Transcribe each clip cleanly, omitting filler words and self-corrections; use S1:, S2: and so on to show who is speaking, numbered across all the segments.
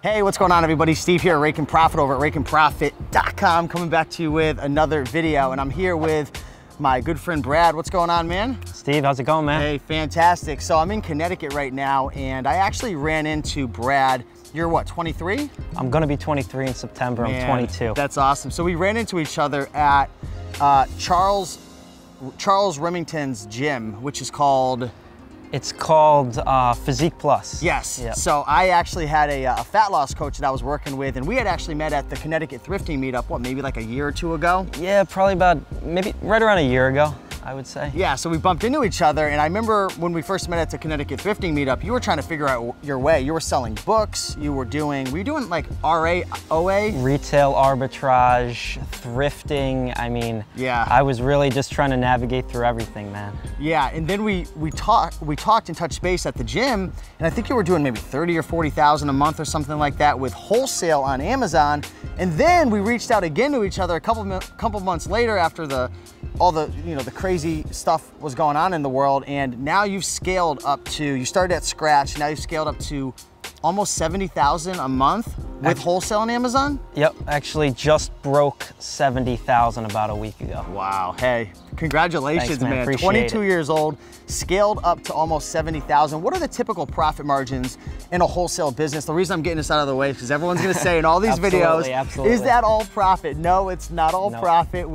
S1: Hey, what's going on, everybody? Steve here at Rake and Profit over at rakeandprofit.com, coming back to you with another video, and I'm here with my good friend Brad. What's going on, man?
S2: Steve, how's it going, man?
S1: Hey, fantastic. So I'm in Connecticut right now, and I actually ran into Brad. You're what, 23?
S2: I'm gonna be 23 in September. Man, I'm 22.
S1: That's awesome. So we ran into each other at Charles Remington's gym, which is called...
S2: It's called Physique Plus.
S1: Yes.
S2: Yep.
S1: So I actually had a fat loss coach that I was working with, and we had actually met at the Connecticut thrifting meetup, what, maybe like a year or two ago?
S2: Yeah, probably about, maybe right around a year ago, I would say.
S1: Yeah, so we bumped into each other, and I remember when we first met at the Connecticut thrifting meetup, you were trying to figure out your way. You were selling books, were you doing like RA, OA?
S2: Retail arbitrage, thrifting, I mean,
S1: yeah.
S2: I was really just trying to navigate through everything, man.
S1: Yeah, and then we talked and touched base at the gym, and I think you were doing maybe 30 or 40,000 a month or something like that with wholesale on Amazon, and then we reached out again to each other a couple months later after all the crazy stuff was going on in the world, and now you've scaled up to, you started at scratch, now you've scaled up to almost 70,000 a month with wholesale on Amazon?
S2: Yep, actually just broke 70,000 about a week ago.
S1: Wow, hey, congratulations.
S2: Thanks, man. Appreciate
S1: 22
S2: it.
S1: years old, scaled up to almost 70,000. What are the typical profit margins in a wholesale business? The reason I'm getting this out of the way is because everyone's gonna say in all these videos, is that all profit? No, it's not all profit.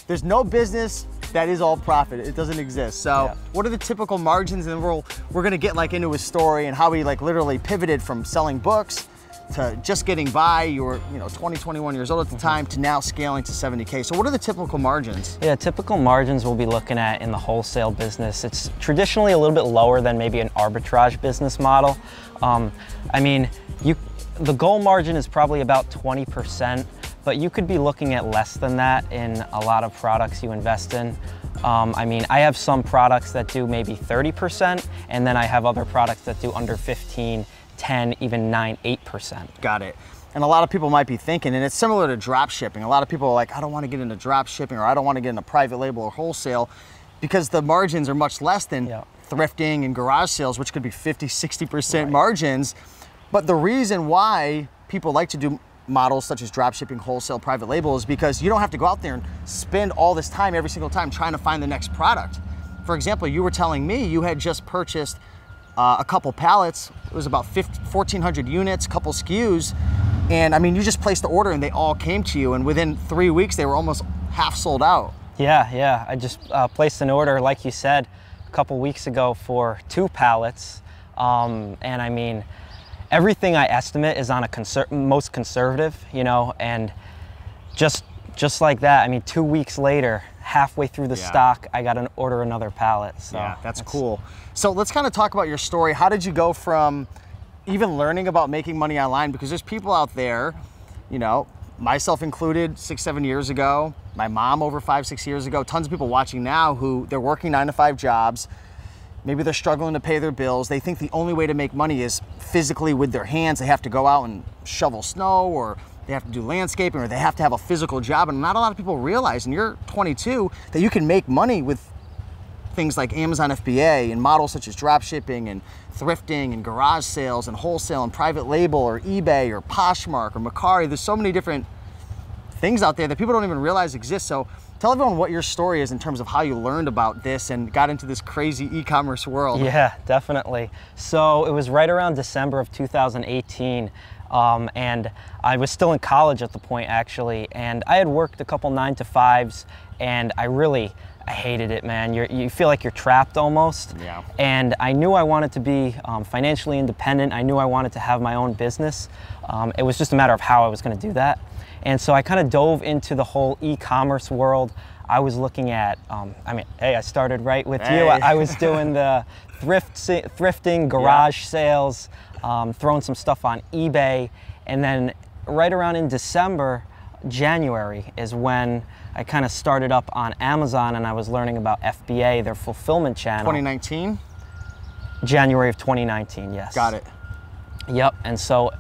S1: There's no business that is all profit. It doesn't exist. So what are the typical margins? And we're gonna get like into his story and how he like literally pivoted from selling books to just getting by. You were 20, 21 years old at the time to now scaling to 70K. So what are the typical margins?
S2: Yeah, typical margins we'll be looking at in the wholesale business. It's traditionally a little bit lower than maybe an arbitrage business model. I mean, the goal margin is probably about 20%, but you could be looking at less than that in a lot of products you invest in. I mean, I have some products that do maybe 30%, and then I have other products that do under 15, 10, even 9, 8%.
S1: Got it. And a lot of people might be thinking, and it's similar to drop shipping. A lot of people are like, I don't want to get into drop shipping, or I don't want to get into private label or wholesale, because the margins are much less than thrifting and garage sales, which could be 50, 60% margins. But the reason why people like to do models such as drop shipping, wholesale, private label is because you don't have to go out there and spend all this time every single time trying to find the next product. For example, you were telling me you had just purchased a couple pallets. It was about 1,400 units, couple SKUs. And I mean, you just placed the order and they all came to you, and within 3 weeks, they were almost half sold out.
S2: Yeah, I just placed an order, like you said, a couple weeks ago for 2 pallets. And I mean, everything I estimate is on a most conservative, and just like that, I mean, 2 weeks later, halfway through the stock, I got to order another pallet. So
S1: yeah, that's cool. So let's kind of talk about your story. How did you go from even learning about making money online? Because there's people out there, myself included 6, 7 years ago, my mom over 5, 6 years ago, tons of people watching now who they're working 9 to 5 jobs. Maybe they're struggling to pay their bills. They think the only way to make money is physically with their hands. They have to go out and shovel snow, or they have to do landscaping, or they have to have a physical job. And not a lot of people realize, and you're 22, that you can make money with things like Amazon FBA and models such as drop shipping and thrifting and garage sales and wholesale and private label or eBay or Poshmark or Mercari. There's so many different things out there that people don't even realize exist. So tell everyone what your story is in terms of how you learned about this and got into this crazy e-commerce world.
S2: Yeah, definitely. So it was right around December of 2018. And I was still in college at the point, actually, and I had worked a couple 9 to 5s, and I hated it, man. You feel like you're trapped almost.
S1: Yeah.
S2: And I knew I wanted to be financially independent. I knew I wanted to have my own business. It was just a matter of how I was going to do that. And so I kind of dove into the whole e-commerce world. I was looking at, I started right with you. I was doing the thrifting, garage sales, throwing some stuff on eBay. And then right around in December, January is when I kind of started up on Amazon, and I was learning about FBA, their fulfillment channel.
S1: 2019?
S2: January of 2019, yes.
S1: Got it.
S2: Yep, and so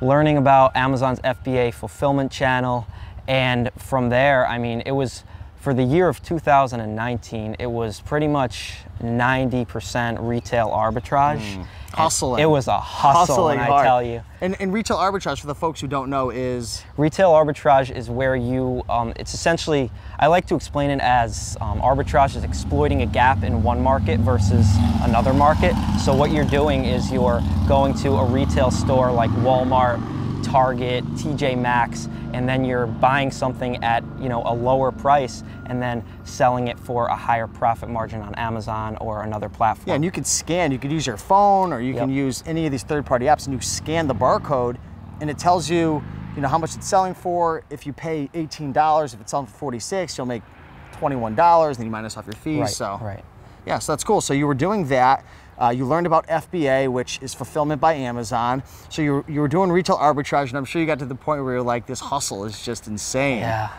S2: learning about Amazon's FBA fulfillment channel, and from there, I mean, it was For the year of 2019, it was pretty much 90% retail arbitrage.
S1: Hustling.
S2: It was a hustle,
S1: Hustling
S2: I
S1: hard.
S2: tell you.
S1: And retail arbitrage, for the folks who don't know, is
S2: Retail arbitrage is where you, it's essentially, I like to explain it as arbitrage is exploiting a gap in one market versus another market. So what you're doing is you're going to a retail store like Walmart, Target, TJ Maxx, and then you're buying something at, you know, a lower price and then selling it for a higher profit margin on Amazon or another platform.
S1: yeah, and you could scan, you could use your phone or you can use any of these third-party apps and you scan the barcode and it tells you, you know, how much it's selling for. If you pay $18, if it's selling for $46, you'll make $21, then you minus off your fees.
S2: Right,
S1: so
S2: right.
S1: yeah, so that's cool. So you were doing that. You learned about FBA, which is fulfillment by Amazon. So you were doing retail arbitrage, and I'm sure you got to the point where you're like, this hustle is just insane.
S2: Yeah,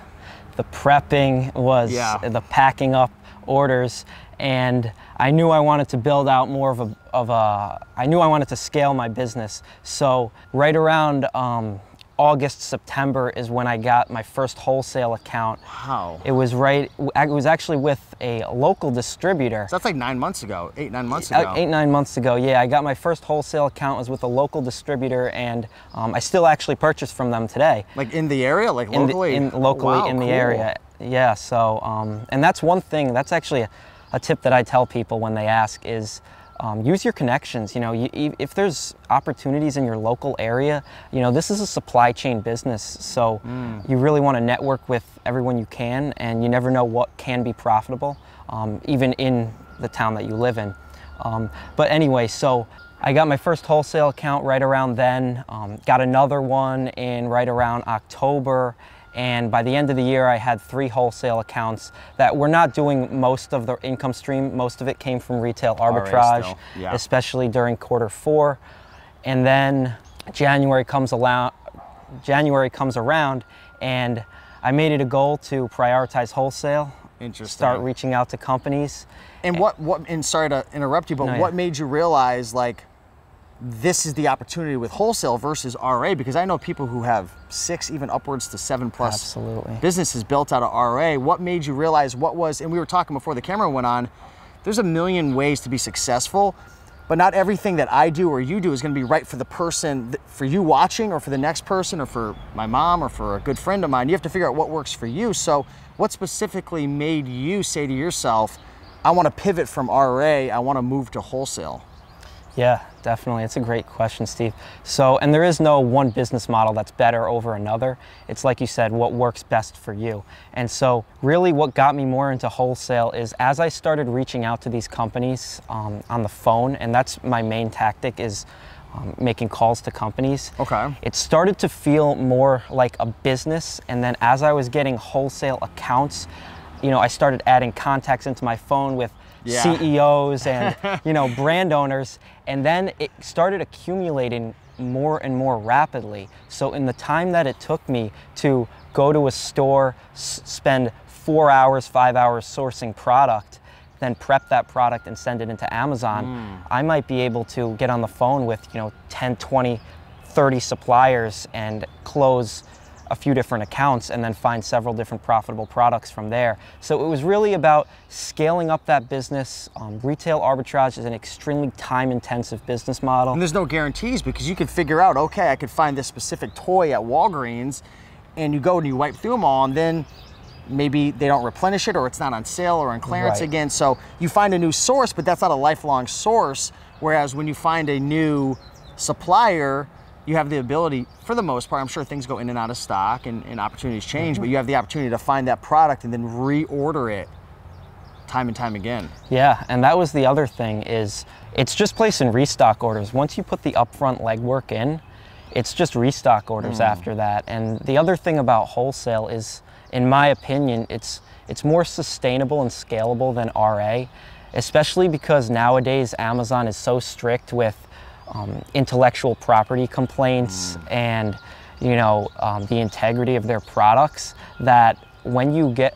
S2: the prepping was the packing up orders, and I knew I wanted to build out more of a I knew I wanted to scale my business. So right around August, September is when I got my first wholesale account.
S1: Wow.
S2: It was actually with a local distributor.
S1: So that's like 9 months ago, 8-9 months ago.
S2: 8-9 months ago, yeah. I got my first wholesale account, was with a local distributor, and I still actually purchase from them today.
S1: Like in the area, like locally?
S2: Locally
S1: Wow,
S2: in the
S1: cool.
S2: area, yeah. So, and that's one thing, that's actually a tip that I tell people when they ask is, use your connections. You know, if there's opportunities in your local area, you know, this is a supply chain business, so you really want to network with everyone you can, and you never know what can be profitable, even in the town that you live in. But anyway, so I got my first wholesale account right around then, got another one in right around October, and by the end of the year I had 3 wholesale accounts that were not doing most of the income stream. Most of it came from retail arbitrage,
S1: still, yeah.
S2: especially during Q4. And then January comes around, and I made it a goal to prioritize wholesale.
S1: Interesting.
S2: Start reaching out to companies.
S1: And and sorry to interrupt you, but
S2: No,
S1: what
S2: yeah.
S1: made you realize, like, this is the opportunity with wholesale versus RA? Because I know people who have 6, even upwards to 7+
S2: Absolutely.
S1: businesses built out of RA. What made you realize and we were talking before the camera went on, there's a million ways to be successful, but not everything that I do or you do is gonna be right for the person, for you watching, or for the next person, or for my mom, or for a good friend of mine. You have to figure out what works for you. So what specifically made you say to yourself, I wanna pivot from RA, I wanna move to wholesale?
S2: Yeah, definitely. It's a great question, Steve. So, and there is no one business model that's better over another. It's like you said, what works best for you. And so really what got me more into wholesale is as I started reaching out to these companies on the phone, and that's my main tactic, is making calls to companies.
S1: Okay.
S2: It started to feel more like a business, and then as I was getting wholesale accounts, you know, I started adding contacts into my phone with CEOs and, you know, brand owners, and then it started accumulating more and more rapidly. So in the time that it took me to go to a store, spend 4 hours, 5 hours sourcing product, then prep that product and send it into Amazon, I might be able to get on the phone with, you know, 10, 20, 30 suppliers and close a few different accounts and then find several different profitable products from there. So it was really about scaling up that business. Retail arbitrage is an extremely time-intensive business model.
S1: And there's no guarantees, because you could figure out, okay, I could find this specific toy at Walgreens, and you go and you wipe through them all, and then maybe they don't replenish it, or it's not on sale or on clearance again. So you find a new source, but that's not a lifelong source. Whereas when you find a new supplier, you have the ability, for the most part, I'm sure things go in and out of stock and opportunities change, but you have the opportunity to find that product and then reorder it time and time again.
S2: Yeah, and that was the other thing, is it's just placing restock orders. Once you put the upfront legwork in, it's just restock orders after that. And the other thing about wholesale is, in my opinion, it's more sustainable and scalable than RA, especially because nowadays Amazon is so strict with intellectual property complaints and, you know, the integrity of their products, that when you get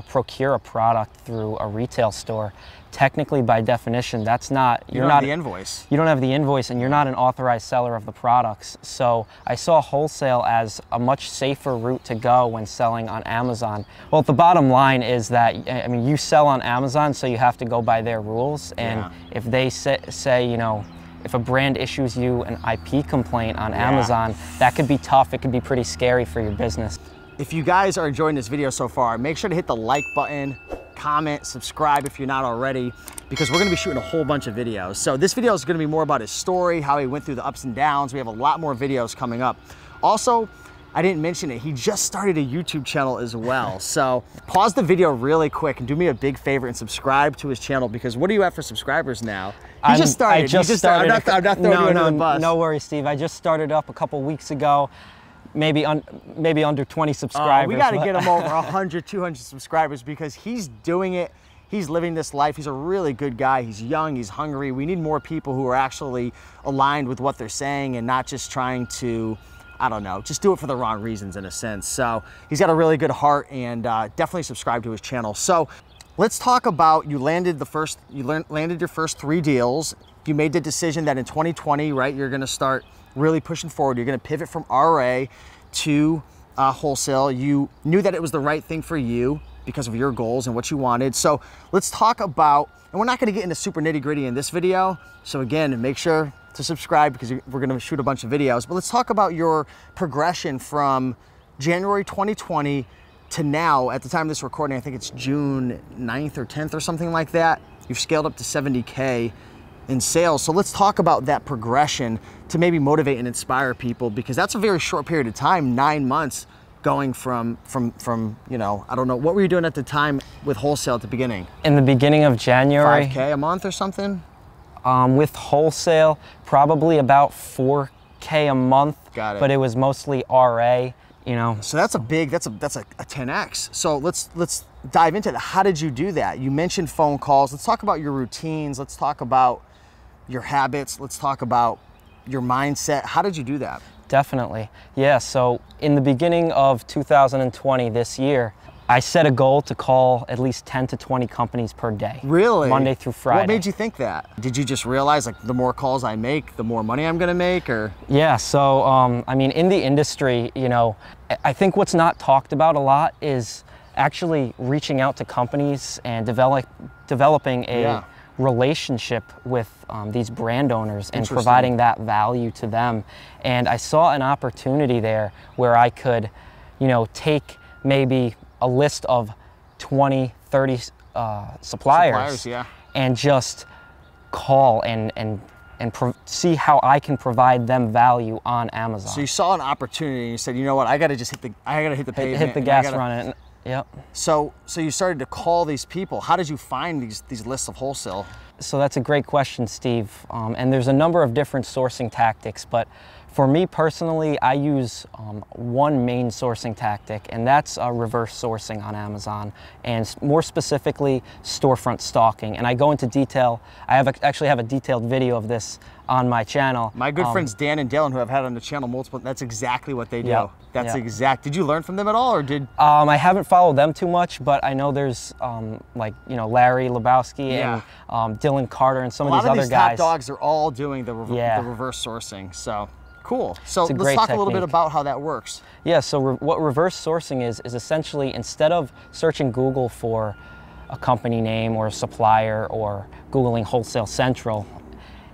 S2: procure a product through a retail store, technically by definition, that's not,
S1: you don't have the invoice.
S2: You don't have the invoice and you're not an authorized seller of the products. So I saw wholesale as a much safer route to go when selling on Amazon. Well, the bottom line is that, I mean, you sell on Amazon, so you have to go by their rules. And if they say, you know, if a brand issues you an IP complaint on Amazon, that could be tough. It could be pretty scary for your business.
S1: If you guys are enjoying this video so far, make sure to hit the like button, comment, subscribe if you're not already, because we're gonna be shooting a whole bunch of videos. So this video is gonna be more about his story, how he went through the ups and downs. We have a lot more videos coming up. Also, I didn't mention it, he just started a YouTube channel as well. So pause the video really quick and do me a big favor and subscribe to his channel, because what do you have for subscribers now? He just started.
S2: I just started.
S1: I'm not throwing you under the bus.
S2: No worries, Steve. I just started up a couple weeks ago. Maybe under 20 subscribers.
S1: We got to get him over 100, 200 subscribers, because he's doing it. He's living this life. He's a really good guy. He's young, he's hungry. We need more people who are actually aligned with what they're saying and not just trying to, I don't know, just do it for the wrong reasons in a sense. So he's got a really good heart, and definitely subscribe to his channel. So let's talk about, you landed your first 3 deals. You made the decision that in 2020, right, you're gonna start really pushing forward. You're gonna pivot from RA to wholesale. You knew that it was the right thing for you because of your goals and what you wanted. So let's talk about, and we're not gonna get into super nitty gritty in this video. So again, make sure to subscribe, because we're gonna shoot a bunch of videos. But let's talk about your progression from January 2020 to now. At the time of this recording, I think it's June 9th or 10th or something like that. You've scaled up to 70K in sales. So let's talk about that progression to maybe motivate and inspire people, because that's a very short period of time, 9 months, going from, you know, I don't know, what were you doing at the time with wholesale at the beginning?
S2: In the beginning of January.
S1: 5K a month or something?
S2: With wholesale, probably about 4K a month.
S1: Got it.
S2: But it was mostly RA, you know.
S1: So that's a 10X. So let's dive into that. How did you do that? You mentioned phone calls. Let's talk about your routines. Let's talk about your habits. Let's talk about your mindset. How did you do that?
S2: Definitely. Yeah, so in the beginning of 2020, this year, I set a goal to call at least 10 to 20 companies per day.
S1: Really?
S2: Monday through Friday.
S1: What made you think that? Did you just realize, like, the more calls I make, the more money I'm gonna make, or?
S2: Yeah, so I mean, in the industry, you know, I think what's not talked about a lot is actually reaching out to companies and developing a relationship with these brand owners and providing that value to them. And I saw an opportunity there where I could, you know, take maybe a list of 20, 30 suppliers and just call and see how I can provide them value on Amazon.
S1: So you saw an opportunity and you said, you know what, I gotta just hit the pavement.
S2: Hit the gas run. Yep.
S1: So you started to call these people. How did you find these lists of wholesale?
S2: So that's a great question, Steve. And there's a number of different sourcing tactics, but for me personally, I use one main sourcing tactic, and that's reverse sourcing on Amazon, and more specifically, storefront stalking. And I go into detail. I actually have a detailed video of this on my channel.
S1: My good friends Dan and Dylan, who I've had on the channel multiple, that's exactly what they do.
S2: Yep.
S1: That's exact. Did you learn from them at all, or did?
S2: I haven't followed them too much, but I know there's like, you know, Larry Lebowski and Dylan Carter and some of these other guys.
S1: A lot of these top dogs are all doing the reverse sourcing. So cool. So let's talk a little bit about how that works.
S2: Yeah. So what reverse sourcing is essentially, instead of searching Google for a company name or a supplier or Googling Wholesale Central,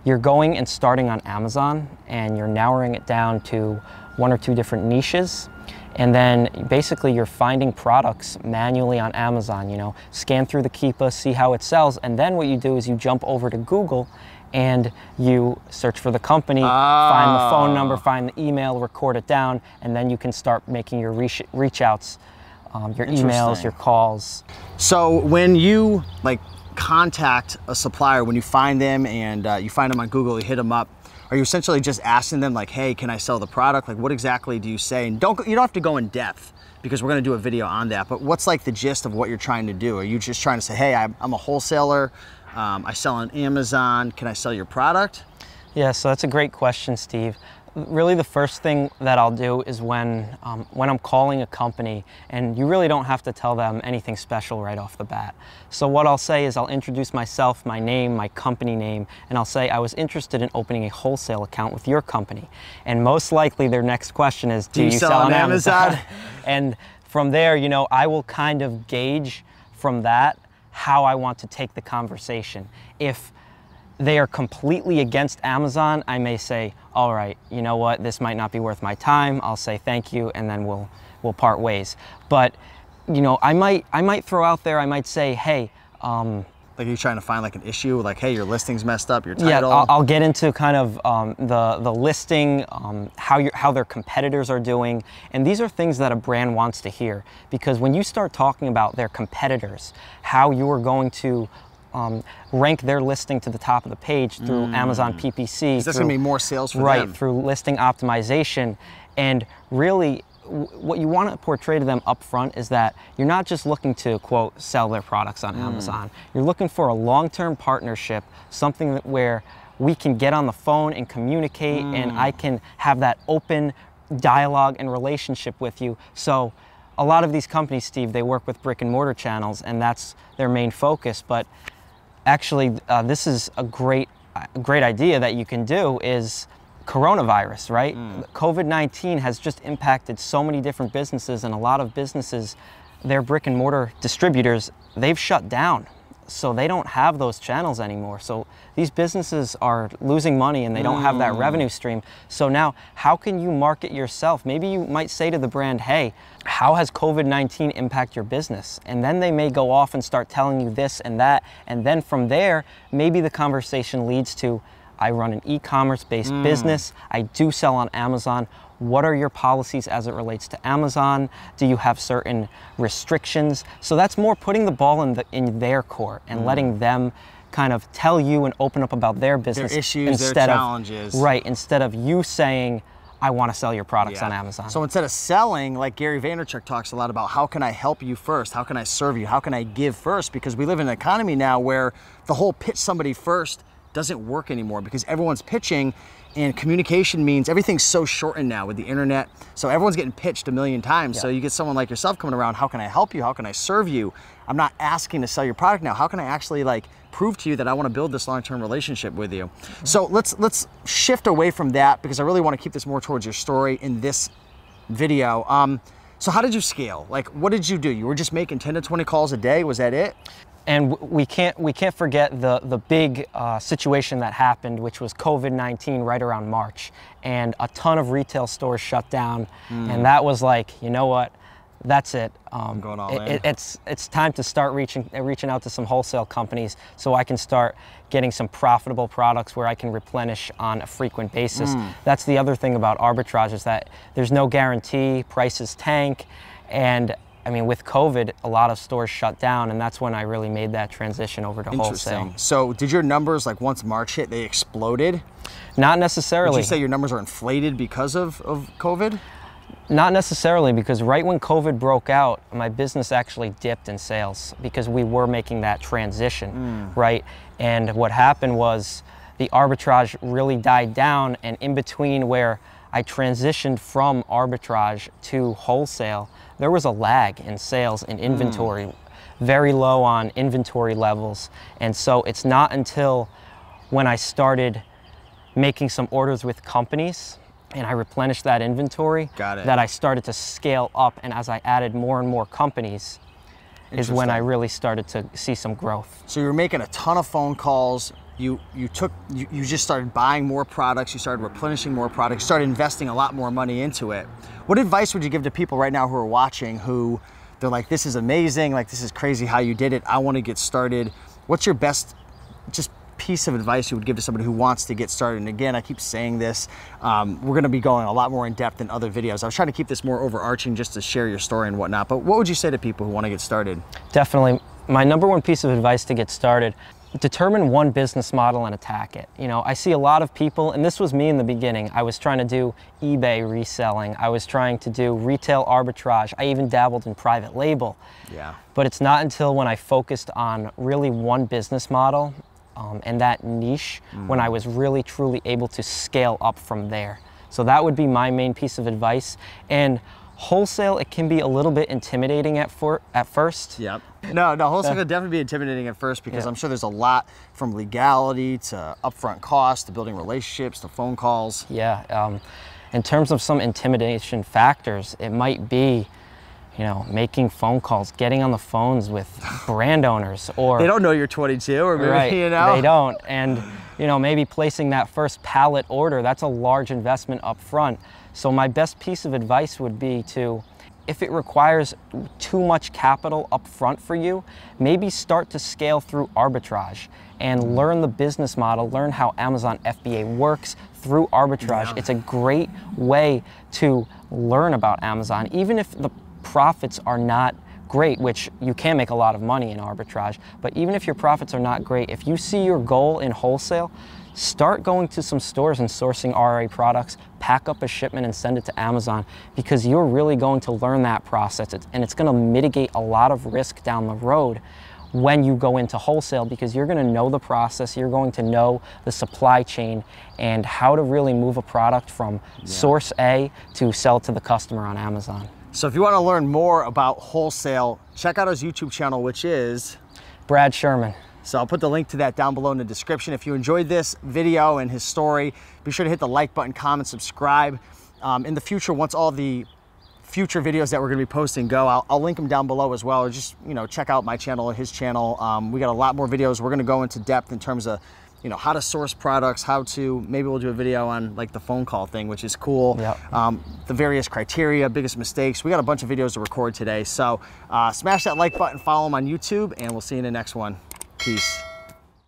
S2: you're going and starting on Amazon, and you're narrowing it down to 1 or 2 different niches. And then basically you're finding products manually on Amazon, you know, scan through the Keepa, see how it sells. And then what you do is you jump over to Google and you search for the company, find the phone number, find the email, record it down, and then you can start making your reach outs, your emails, your calls.
S1: So when you contact a supplier, when you find them and you find them on Google, you hit them up, are you essentially just asking them like, hey, can I sell the product? Like, what exactly do you say? And you don't have to go in depth, because we're going to do a video on that, but what's like the gist of what you're trying to do? Are you just trying to say, hey, I'm a wholesaler, I sell on Amazon, can I sell your product?
S2: Yeah, so that's a great question, Steve. Really the first thing that I'll do is when I'm calling a company, and you really don't have to tell them anything special right off the bat. So what I'll say is I'll introduce myself, my name, my company name, and I'll say I was interested in opening a wholesale account with your company. And most likely their next question is, do you sell on Amazon? And from there, you know, I will kind of gauge from that how I want to take the conversation. If they are completely against Amazon, I may say, all right, you know what, this might not be worth my time. I'll say thank you, and then we'll part ways. But, you know, I might throw out there, I might say, hey,
S1: like you're trying to find like an issue, like, hey, your listing's messed up, your title.
S2: Yeah, I'll get into kind of the listing, how their competitors are doing, and these are things that a brand wants to hear, because when you start talking about their competitors, how you are going to rank their listing to the top of the page through Amazon PPC.
S1: That's going to be more sales for them.
S2: Right, through listing optimization. And really, what you want to portray to them up front is that you're not just looking to, quote, sell their products on Amazon. You're looking for a long-term partnership, something where we can get on the phone and communicate, and I can have that open dialogue and relationship with you. So a lot of these companies, Steve, they work with brick and mortar channels, and that's their main focus. But actually, this is a great idea that you can do is coronavirus, right? COVID-19 has just impacted so many different businesses, and a lot of businesses, their brick and mortar distributors, they've shut down. So they don't have those channels anymore. So these businesses are losing money and they don't have that revenue stream. So now, how can you market yourself? Maybe you might say to the brand, hey, how has COVID-19 impacted your business? And then they may go off and start telling you this and that. And then from there, maybe the conversation leads to, I run an e-commerce based business. I do sell on Amazon. What are your policies as it relates to Amazon? Do you have certain restrictions? So that's more putting the ball in their court and letting them kind of tell you and open up about their business.
S1: Their issues, their challenges.
S2: Right, instead of you saying, I want to sell your products on Amazon.
S1: So instead of selling, like Gary Vaynerchuk talks a lot about, how can I help you first? How can I serve you? How can I give first? Because we live in an economy now where the whole pitch somebody first doesn't work anymore, because everyone's pitching, and communication means everything's so shortened now with the internet. So everyone's getting pitched a million times. So you get someone like yourself coming around, how can I help you? How can I serve you? I'm not asking to sell your product now. How can I actually like prove to you that I want to build this long-term relationship with you? So let's shift away from that, because I really want to keep this more towards your story in this video. So how did you scale? Like, what did you do? You were just making 10 to 20 calls a day? Was that it?
S2: And we can't forget the big situation that happened, which was COVID-19 right around March, and a ton of retail stores shut down, and that was like, you know what, that's it.
S1: I'm going all in.
S2: It's time to start reaching out to some wholesale companies so I can start getting some profitable products where I can replenish on a frequent basis. That's the other thing about arbitrage, is that there's no guarantee, prices tank, and I mean, with COVID, a lot of stores shut down, and that's when I really made that transition over to wholesale.
S1: So did your numbers, like once March hit, they exploded?
S2: Not necessarily.
S1: Would you say your numbers are inflated because of COVID?
S2: Not necessarily, because right when COVID broke out, my business actually dipped in sales because we were making that transition, right? And what happened was the arbitrage really died down, and in between where I transitioned from arbitrage to wholesale, there was a lag in sales and inventory, very low on inventory levels. And so it's not until when I started making some orders with companies and I replenished that inventory that I started to scale up. And as I added more and more companies is when I really started to see some growth.
S1: So you were making a ton of phone calls. You just started buying more products, you started replenishing more products, you started investing a lot more money into it. What advice would you give to people right now who are watching, who they're like, this is amazing, like this is crazy how you did it, I want to get started? What's your best just piece of advice you would give to somebody who wants to get started? And again, I keep saying this, we're going to be going a lot more in depth in other videos. I was trying to keep this more overarching just to share your story and whatnot, but what would you say to people who want to get started?
S2: Definitely. My number one piece of advice to get started: determine one business model and attack it. You know, I see a lot of people, and this was me in the beginning, I was trying to do eBay reselling, I was trying to do retail arbitrage, I even dabbled in private label.
S1: Yeah.
S2: But it's not until when I focused on really one business model and that niche when I was really truly able to scale up from there. So that would be my main piece of advice. And wholesale, it can be a little bit intimidating at first.
S1: Yep. No, wholesale could definitely be intimidating at first because I'm sure there's a lot from legality to upfront costs to building relationships to phone calls.
S2: Yeah. In terms of some intimidation factors, it might be, you know, making phone calls, getting on the phones with brand owners, or
S1: they don't know you're 22, or maybe,
S2: right,
S1: you know,
S2: they don't, and you know, maybe placing that first pallet order, that's a large investment up front. So my best piece of advice would be to, if it requires too much capital up front for you, maybe start to scale through arbitrage and learn the business model, learn how Amazon FBA works through arbitrage.
S1: Yeah.
S2: It's a great way to learn about Amazon, even if the profits are not great, which you can make a lot of money in arbitrage, but even if your profits are not great, if you see your goal in wholesale, start going to some stores and sourcing RA products, pack up a shipment and send it to Amazon, because you're really going to learn that process, and it's going to mitigate a lot of risk down the road when you go into wholesale, because you're going to know the process, you're going to know the supply chain and how to really move a product from source A to sell to the customer on Amazon.
S1: So if you want to learn more about wholesale, check out his YouTube channel, which is
S2: Brad Sherman.
S1: So I'll put the link to that down below in the description. If you enjoyed this video and his story, be sure to hit the like button, comment, subscribe. In the future, once all the future videos that we're going to be posting go, I'll link them down below as well, or just, you know, check out my channel or his channel. We got a lot more videos. We're going to go into depth in terms of, you know, how to source products, maybe we'll do a video on like the phone call thing, which is cool.
S2: Yep.
S1: The various criteria, biggest mistakes. We got a bunch of videos to record today. So smash that like button, follow him on YouTube, and we'll see you in the next one. Peace.